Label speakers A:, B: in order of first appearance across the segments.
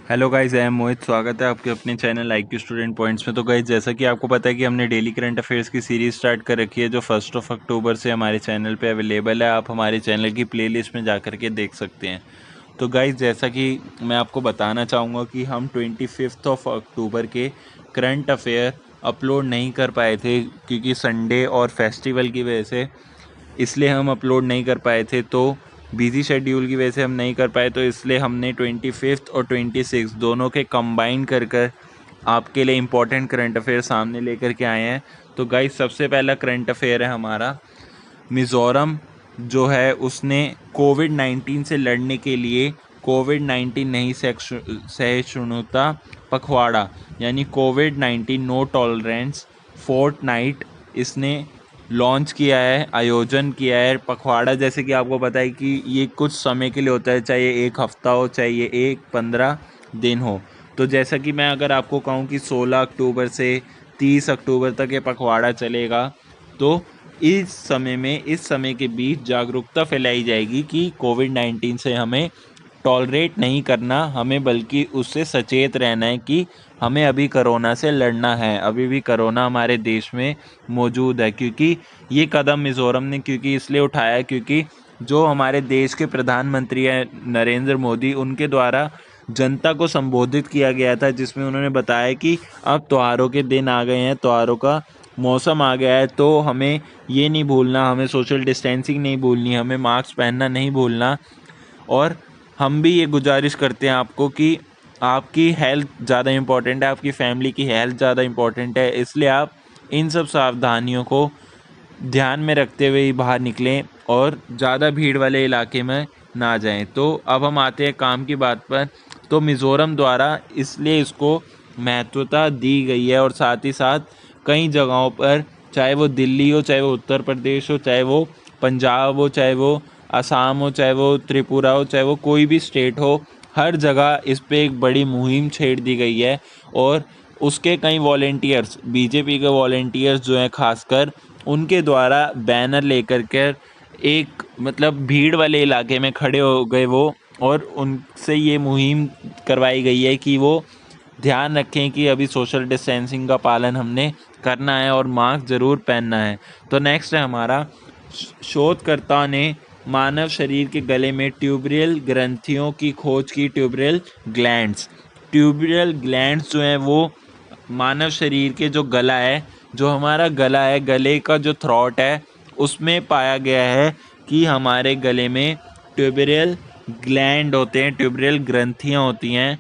A: Hello guys, I am मोहित। स्वागत है आपके अपने चैनल IQ स्टूडेंट पॉइंट्स में। तो गाइस, जैसा कि आपको पता है कि हमने डेली करंट अफेयर्स की सीरीज़ स्टार्ट कर रखी है जो 1 अक्टूबर से हमारे चैनल पे अवेलेबल है। आप हमारे चैनल की प्लेलिस्ट में जा कर के देख सकते हैं। तो गाइस, जैसा कि मैं आपको बताना चाहूँगा कि हम 25 अक्टूबर के करंट अफेयर अपलोड नहीं कर पाए थे क्योंकि संडे और फेस्टिवल की वजह से, इसलिए हम अपलोड नहीं कर पाए थे। तो बिज़ी शेड्यूल की वजह से हम नहीं कर पाए, तो इसलिए हमने 25 और 26 दोनों के कंबाइन कर कर आपके लिए इम्पोर्टेंट करंट अफेयर सामने लेकर के आए हैं। तो गाइस, सबसे पहला करंट अफेयर है हमारा, मिज़ोरम जो है उसने कोविड-19 से लड़ने के लिए कोविड-19 नहीं सहिष्णुता पखवाड़ा यानी कोविड-19 नो टॉलरेंस फोर्टनाइट इसने लॉन्च किया है, आयोजन किया है। पखवाड़ा जैसे कि आपको पता है कि ये कुछ समय के लिए होता है, चाहे एक हफ्ता हो, चाहे ये 15 दिन हो। तो जैसा कि मैं अगर आपको कहूँ कि 16 अक्टूबर से 30 अक्टूबर तक ये पखवाड़ा चलेगा, तो इस समय के बीच जागरूकता फैलाई जाएगी कि कोविड-19 से हमें टॉलरेट नहीं करना, हमें बल्कि उससे सचेत रहना है कि हमें अभी कोरोना से लड़ना है। अभी भी कोरोना हमारे देश में मौजूद है, क्योंकि ये कदम मिज़ोरम ने क्योंकि इसलिए उठाया है क्योंकि जो हमारे देश के प्रधानमंत्री हैं नरेंद्र मोदी, उनके द्वारा जनता को संबोधित किया गया था, जिसमें उन्होंने बताया कि अब त्योहारों के दिन आ गए हैं, त्योहारों का मौसम आ गया है, तो हमें ये नहीं भूलना, हमें सोशल डिस्टेंसिंग नहीं भूलनी, हमें मास्क पहनना नहीं भूलना। और हम भी ये गुजारिश करते हैं आपको कि आपकी हेल्थ ज़्यादा इम्पोर्टेंट है, आपकी फैमिली की हेल्थ ज़्यादा इम्पोर्टेंट है, इसलिए आप इन सब सावधानियों को ध्यान में रखते हुए ही बाहर निकलें और ज़्यादा भीड़ वाले इलाके में ना जाएं। तो अब हम आते हैं काम की बात पर। तो मिज़ोरम द्वारा इसलिए इसको महत्वता दी गई है, और साथ ही साथ कई जगहों पर, चाहे वो दिल्ली हो, चाहे वो उत्तर प्रदेश हो, चाहे वो पंजाब हो, चाहे वो असम हो, चाहे वो त्रिपुरा हो, चाहे वो कोई भी स्टेट हो, हर जगह इस पे एक बड़ी मुहिम छेड़ दी गई है। और उसके कई वॉलेंटियर्स, बीजेपी के वॉलेंटियर्स जो हैं खासकर, उनके द्वारा बैनर लेकर कर एक मतलब भीड़ वाले इलाके में खड़े हो गए वो, और उनसे ये मुहिम करवाई गई है कि वो ध्यान रखें कि अभी सोशल डिस्टेंसिंग का पालन हमने करना है और मास्क ज़रूर पहनना है। तो नेक्स्ट है हमारा, शोधकर्ता ने मानव शरीर के गले में ट्यूबरल ग्रंथियों की खोज की। ट्यूबरल ग्लैंड्स जो हैं वो मानव शरीर के जो गला है, जो हमारा गला है, गले का जो थ्रॉट है, उसमें पाया गया है कि हमारे गले में ट्यूबरल ग्लैंड होते हैं, ट्यूबरल ग्रंथियाँ होती हैं।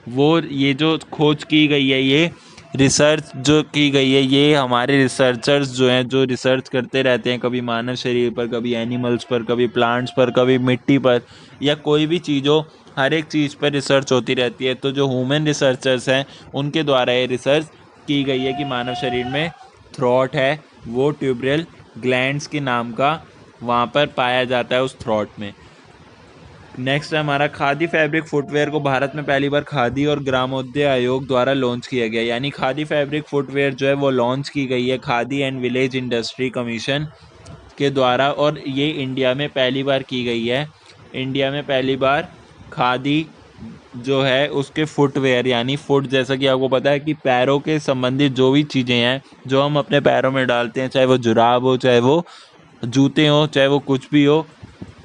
A: वो ये जो खोज की गई है, ये रिसर्च जो की गई है, ये हमारे रिसर्चर्स जो हैं, जो रिसर्च करते रहते हैं, कभी मानव शरीर पर, कभी एनिमल्स पर, कभी प्लांट्स पर, कभी मिट्टी पर, या कोई भी चीज़ हो, हर एक चीज़ पर रिसर्च होती रहती है। तो जो ह्यूमन रिसर्चर्स हैं, उनके द्वारा ये रिसर्च की गई है कि मानव शरीर में थ्रॉट है, वो ट्यूबरल ग्लैंड्स के नाम का वहाँ पर पाया जाता है, उस थ्रॉट में। नेक्स्ट है हमारा, खादी फैब्रिक फुटवेयर को भारत में पहली बार खादी और ग्रामोद्योग आयोग द्वारा लॉन्च किया गया। यानी खादी फैब्रिक फुटवेयर जो है वो लॉन्च की गई है khadi and village industry commission के द्वारा, और ये इंडिया में पहली बार की गई है। इंडिया में पहली बार खादी जो है उसके फुटवेयर, यानी फुट, जैसा कि आपको पता है कि पैरों के संबंधित जो भी चीज़ें हैं जो हम अपने पैरों में डालते हैं, चाहे वो जुराब हो, चाहे वो जूते हो, चाहे वो कुछ भी हो,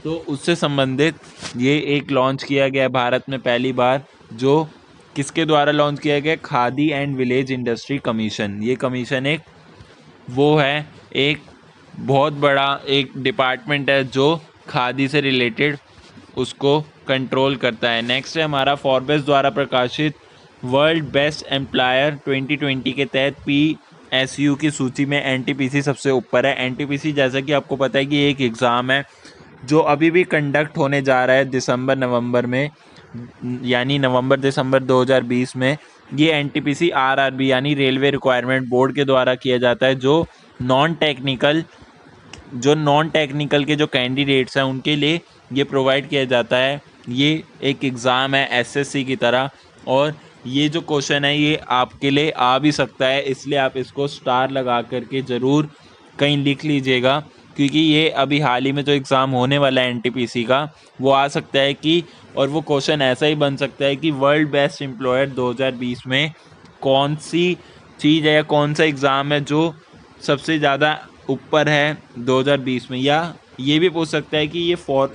A: तो उससे संबंधित ये एक लॉन्च किया गया है भारत में पहली बार। जो किसके द्वारा लॉन्च किया गया? Khadi and village industry commission. ये कमीशन एक वो है, एक बहुत बड़ा एक डिपार्टमेंट है जो खादी से रिलेटेड उसको कंट्रोल करता है। नेक्स्ट है हमारा, फॉर्ब्स द्वारा प्रकाशित वर्ल्ड बेस्ट एम्प्लॉयर 2020 के तहत PSU की सूची में NTPC सबसे ऊपर है। NTPC जैसा कि आपको पता है कि एक एग्ज़ाम है जो अभी भी कंडक्ट होने जा रहा है दिसंबर नवंबर में, यानी नवंबर दिसंबर 2020 में। ये NTPC RRB यानी रेलवे रिक्वायरमेंट बोर्ड के द्वारा किया जाता है। नॉन टेक्निकल के जो कैंडिडेट्स हैं उनके लिए ये प्रोवाइड किया जाता है। ये एक एग्ज़ाम है SSC की तरह, और ये जो क्वेश्चन है ये आपके लिए आ भी सकता है, इसलिए आप इसको स्टार लगा करके ज़रूर कहीं लिख लीजिएगा क्योंकि ये अभी हाल ही में जो एग्ज़ाम होने वाला है एनटीपीसी का, वो आ सकता है कि, और वो क्वेश्चन ऐसा ही बन सकता है कि वर्ल्ड बेस्ट एम्प्लॉयर 2020 में कौन सी चीज़ है या कौन सा एग्ज़ाम है जो सबसे ज़्यादा ऊपर है 2020 में। या ये भी पूछ सकता है कि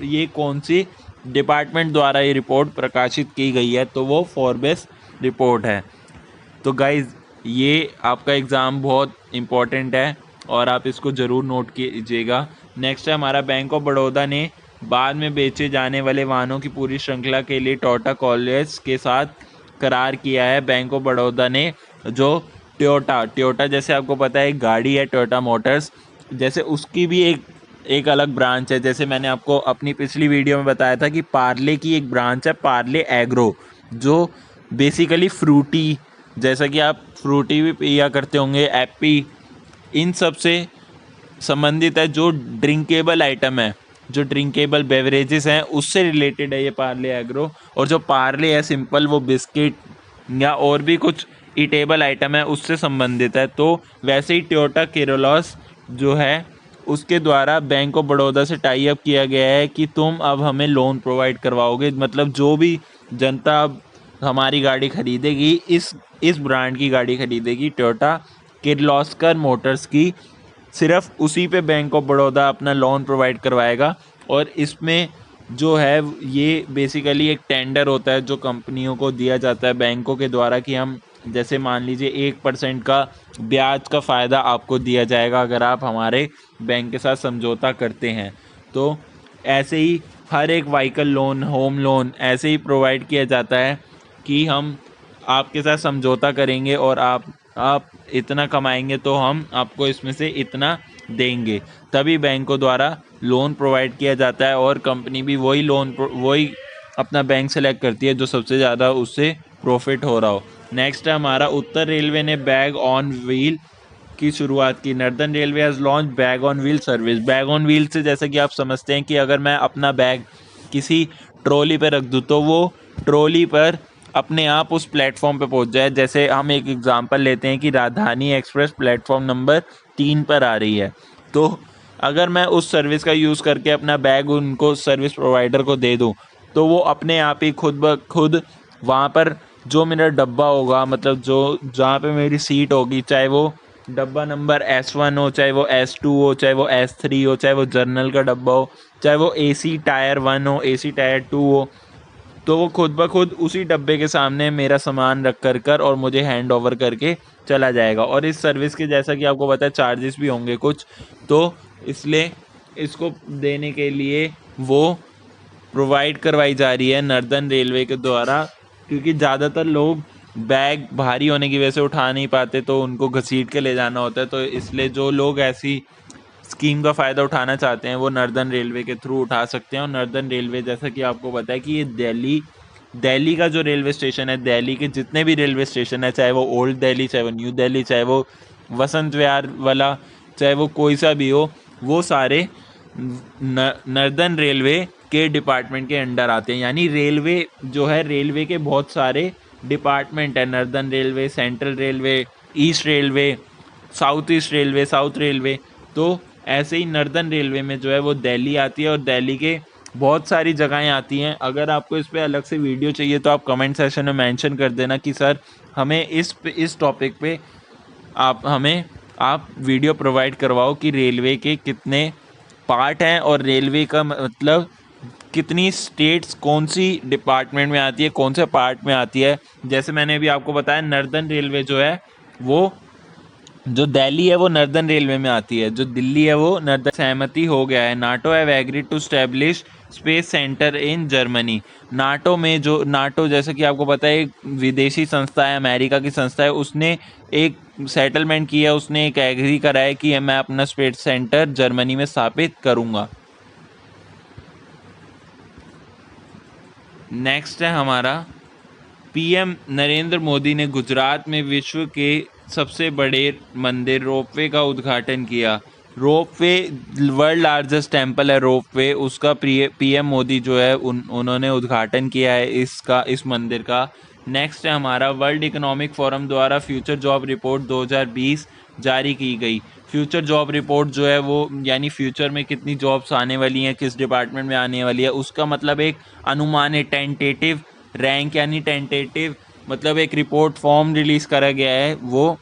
A: ये कौन सी डिपार्टमेंट द्वारा ये रिपोर्ट प्रकाशित की गई है, तो वो फोर्ब्स रिपोर्ट है। तो गाइज़, ये आपका एग्ज़ाम बहुत इम्पॉर्टेंट है और आप इसको ज़रूर नोट कीजिएगा। नेक्स्ट है हमारा, बैंक ऑफ बड़ौदा ने बाद में बेचे जाने वाले वाहनों की पूरी श्रृंखला के लिए टाटा कॉलेज के साथ करार किया है। बैंक ऑफ बड़ौदा ने जो टोयोटा जैसे आपको पता है एक गाड़ी है टोयोटा मोटर्स, जैसे उसकी भी एक अलग ब्रांच है। जैसे मैंने आपको अपनी पिछली वीडियो में बताया था कि पार्ले की एक ब्रांच है, पार्ले एग्रो, जो बेसिकली फ्रूटी, जैसा कि आप फ्रूटी भी पिया करते होंगे, एप्पी, इन सब से संबंधित है। जो ड्रिंकेबल आइटम है, जो ड्रिंकेबल बेवरेजेस हैं, उससे रिलेटेड है ये पार्ले एग्रो। और जो पार्ले है सिंपल, वो बिस्किट या और भी कुछ ईटेबल आइटम है उससे संबंधित है। तो वैसे ही टोयोटा केरोलॉस जो है उसके द्वारा बैंक ऑफ बड़ौदा से टाई अप किया गया है कि तुम अब हमें लोन प्रोवाइड करवाओगे। मतलब जो भी जनता अब हमारी गाड़ी खरीदेगी, इस ब्रांड की गाड़ी खरीदेगी, टोयोटा किर्लोस्कर मोटर्स की, सिर्फ उसी पे बैंक ऑफ बड़ौदा अपना लोन प्रोवाइड करवाएगा। और इसमें जो है ये बेसिकली एक टेंडर होता है जो कंपनियों को दिया जाता है बैंकों के द्वारा कि हम, जैसे मान लीजिए 1% का ब्याज का फ़ायदा आपको दिया जाएगा अगर आप हमारे बैंक के साथ समझौता करते हैं। तो ऐसे ही हर एक व्हीकल लोन, होम लोन ऐसे ही प्रोवाइड किया जाता है कि हम आपके साथ समझौता करेंगे और आप इतना कमाएंगे तो हम आपको इसमें से इतना देंगे, तभी बैंकों द्वारा लोन प्रोवाइड किया जाता है। और कंपनी भी वही अपना बैंक सेलेक्ट करती है जो सबसे ज़्यादा उससे प्रॉफिट हो रहा हो। नेक्स्ट है हमारा, उत्तर रेलवे ने बैग ऑन व्हील की शुरुआत की। Northern railway has launch bag on wheel service. Bag on wheel से जैसे कि आप समझते हैं कि अगर मैं अपना बैग किसी ट्रॉली पर रख दूँ तो वो ट्रॉली पर अपने आप उस प्लेटफॉर्म पे पहुंच जाए। जैसे हम एक एग्जांपल लेते हैं कि राजधानी एक्सप्रेस प्लेटफॉर्म नंबर 3 पर आ रही है, तो अगर मैं उस सर्विस का यूज़ करके अपना बैग उनको सर्विस प्रोवाइडर को दे दूं, तो वो अपने आप ही खुद ब खुद वहाँ पर जो मेरा डब्बा होगा, मतलब जो जहाँ पे मेरी सीट होगी, चाहे वो डब्बा नंबर S1 हो, चाहे वो S2 हो, चाहे वो S3 हो, चाहे वो जर्नल का डब्बा हो, चाहे वो AC टायर 1 हो, AC टायर 2 हो, तो वो खुद ब खुद उसी डब्बे के सामने मेरा सामान रख कर और मुझे हैंड ओवर करके चला जाएगा। और इस सर्विस के, जैसा कि आपको पता है, चार्जेस भी होंगे कुछ, तो इसलिए इसको देने के लिए वो प्रोवाइड करवाई जा रही है नॉर्दर्न रेलवे के द्वारा। क्योंकि ज़्यादातर लोग बैग भारी होने की वजह से उठा नहीं पाते, तो उनको घसीट के ले जाना होता है। तो इसलिए जो लोग ऐसी स्कीम का फ़ायदा उठाना चाहते हैं वो नॉर्दर्न रेलवे के थ्रू उठा सकते हैं। और नॉर्दर्न रेलवे, जैसा कि आपको पता है कि ये दिल्ली का जो रेलवे स्टेशन है, दिल्ली के जितने भी रेलवे स्टेशन है, चाहे वो ओल्ड दिल्ली, चाहे वो न्यू दिल्ली, चाहे वो वसंत विहार वाला, चाहे वो कोई सा भी हो, वो सारे नॉर्दर्न रेलवे के डिपार्टमेंट के अंडर आते हैं। यानी रेलवे जो है, रेलवे के बहुत सारे डिपार्टमेंट है, northern railway, central railway, east railway, south east railway, south railway. तो ऐसे ही नॉर्दर्न रेलवे में जो है वो दिल्ली आती है और दिल्ली के बहुत सारी जगहें आती हैं। अगर आपको इस पे अलग से वीडियो चाहिए तो आप कमेंट सेक्शन में मेंशन कर देना कि सर हमें इस टॉपिक पे आप वीडियो प्रोवाइड करवाओ कि रेलवे के कितने पार्ट हैं और रेलवे का मतलब कितनी स्टेट्स कौन सी डिपार्टमेंट में आती है, कौन से पार्ट में आती है। जैसे मैंने अभी आपको बताया, नॉर्दर्न रेलवे जो है वो, जो दिल्ली है वो नॉर्दर्न रेलवे में आती है, जो दिल्ली है वो नॉर्दर्न। सहमति हो गया है, NATO have agreed to establish space centre in Germany. NATO जैसे कि आपको पता है एक विदेशी संस्था है, अमेरिका की संस्था है, उसने एक सेटलमेंट किया, उसने एक एग्री करा है कि मैं अपना स्पेस सेंटर जर्मनी में स्थापित करूँगा। नेक्स्ट है हमारा, पीएम नरेंद्र मोदी ने गुजरात में विश्व के सबसे बड़े मंदिर रोपवे का उद्घाटन किया। रोपवे वर्ल्ड लार्जेस्ट टेम्पल है रोपवे, उसका पीएम मोदी जो है उन्होंने उद्घाटन किया है इस मंदिर का। नेक्स्ट है हमारा वर्ल्ड इकोनॉमिक फोरम द्वारा फ्यूचर जॉब रिपोर्ट 2020 जारी की गई। फ्यूचर जॉब रिपोर्ट जो है वो यानी फ्यूचर में कितनी जॉब्स आने वाली हैं, किस डिपार्टमेंट में आने वाली है, उसका मतलब एक अनुमान है। टेंटेटिव रैंक यानी टेंटेटिव मतलब एक रिपोर्ट फॉर्म रिलीज़ करा गया है, वो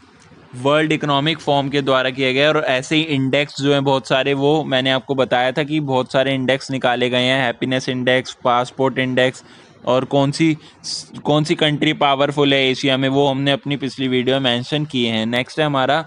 A: वर्ल्ड इकोनॉमिक फोरम के द्वारा किया गया है। और ऐसे ही इंडेक्स जो हैं बहुत सारे, वो मैंने आपको बताया था कि बहुत सारे इंडेक्स निकाले गए हैं, हैप्पीनेस इंडेक्स, पासपोर्ट इंडेक्स, और कौन सी कंट्री पावरफुल है एशिया में, वो हमने अपनी पिछली वीडियो में मेंशन किए हैं। नेक्स्ट है हमारा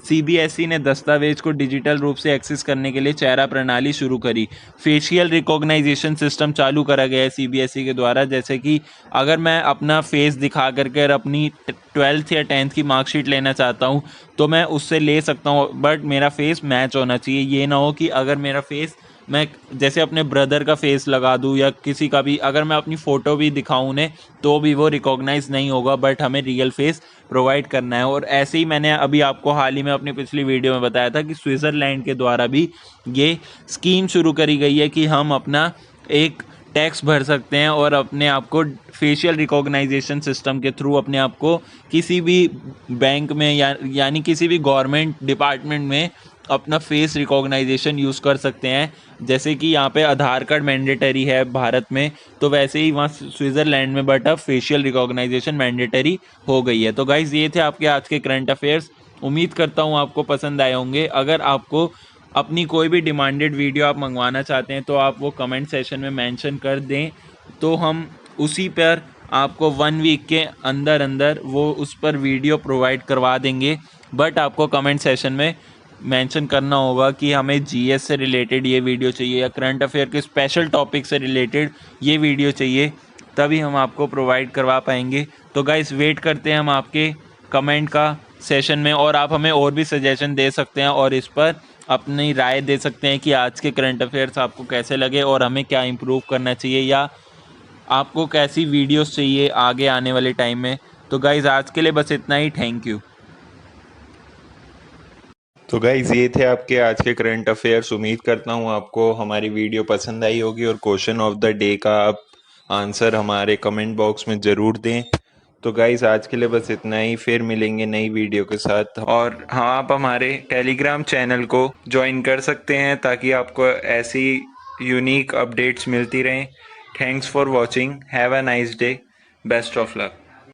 A: सीबीएसई ने दस्तावेज को डिजिटल रूप से एक्सेस करने के लिए चेहरा प्रणाली शुरू करी। फेशियल रिकॉग्नाइजेशन सिस्टम चालू करा गया है सीबीएसई के द्वारा, जैसे कि अगर मैं अपना फेस दिखा करके अपनी 12th या 10th की मार्कशीट लेना चाहता हूँ तो मैं उससे ले सकता हूँ, बट मेरा फेस मैच होना चाहिए। ये ना हो कि अगर मेरा फेस, मैं जैसे अपने ब्रदर का फेस लगा दूं या किसी का भी, अगर मैं अपनी फ़ोटो भी दिखाऊं उन्हें तो भी वो रिकॉग्नाइज़ नहीं होगा, बट हमें रियल फेस प्रोवाइड करना है। और ऐसे ही मैंने अभी आपको हाल ही में अपनी पिछली वीडियो में बताया था कि स्विट्ज़रलैंड के द्वारा भी ये स्कीम शुरू करी गई है कि हम अपना एक टैक्स भर सकते हैं और अपने आप को फेशियल रिकॉग्नाइजेशन सिस्टम के थ्रू अपने आप को किसी भी बैंक में यानी किसी भी गवर्नमेंट डिपार्टमेंट में अपना फेस रिकॉग्नाइजेशन यूज़ कर सकते हैं। जैसे कि यहाँ पे आधार कार्ड मैंडेटरी है भारत में, तो वैसे ही वहाँ स्विट्ज़रलैंड में बट अब फेशियल रिकॉग्नाइजेशन मैंडेटरी हो गई है। तो गाइज़ ये थे आपके आज के करंट अफेयर्स। उम्मीद करता हूँ आपको पसंद आए होंगे। अगर आपको अपनी कोई भी डिमांडेड वीडियो आप मंगवाना चाहते हैं तो आप वो कमेंट सेशन में मेंशन कर दें, तो हम उसी पर आपको 1 वीक के अंदर अंदर वो उस पर वीडियो प्रोवाइड करवा देंगे। बट आपको कमेंट सेशन में मेंशन करना होगा कि हमें जीएस से रिलेटेड ये वीडियो चाहिए या करंट अफेयर के स्पेशल टॉपिक से रिलेटेड ये वीडियो चाहिए, तभी हम आपको प्रोवाइड करवा पाएंगे। तो गाइस वेट करते हैं हम आपके कमेंट का सेशन में, और आप हमें और भी सजेशन दे सकते हैं और इस पर अपनी राय दे सकते हैं कि आज के करंट अफेयर्स आपको कैसे लगे और हमें क्या इम्प्रूव करना चाहिए या आपको कैसी वीडियोस चाहिए आगे आने वाले टाइम में। तो गाइज़ आज के लिए बस इतना ही। Thank you. तो गाइज़ ये थे आपके आज के करंट अफेयर्स। उम्मीद करता हूँ आपको हमारी वीडियो पसंद आई होगी और क्वेश्चन ऑफ द डे का आप आंसर हमारे कमेंट बॉक्स में ज़रूर दें। तो गाइज़ आज के लिए बस इतना ही, फिर मिलेंगे नई वीडियो के साथ। और हाँ, आप हमारे टेलीग्राम चैनल को ज्वाइन कर सकते हैं ताकि आपको ऐसी यूनिक अपडेट्स मिलती रहें। Thanks for watching, have a nice day, best of luck.